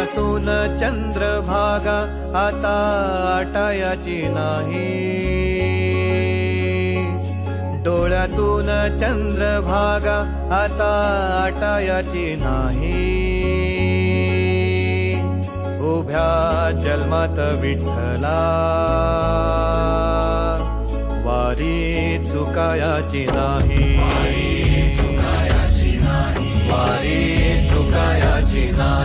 डोळ्यातून चंद्रभागा आता आटायाची नाही, डोळ्यातून चंद्रभागा आता आटायाची नाही। उभ्या जन्मात विठ्ठला वारी चुकायाची नाही, वारी चुकायाची नाही।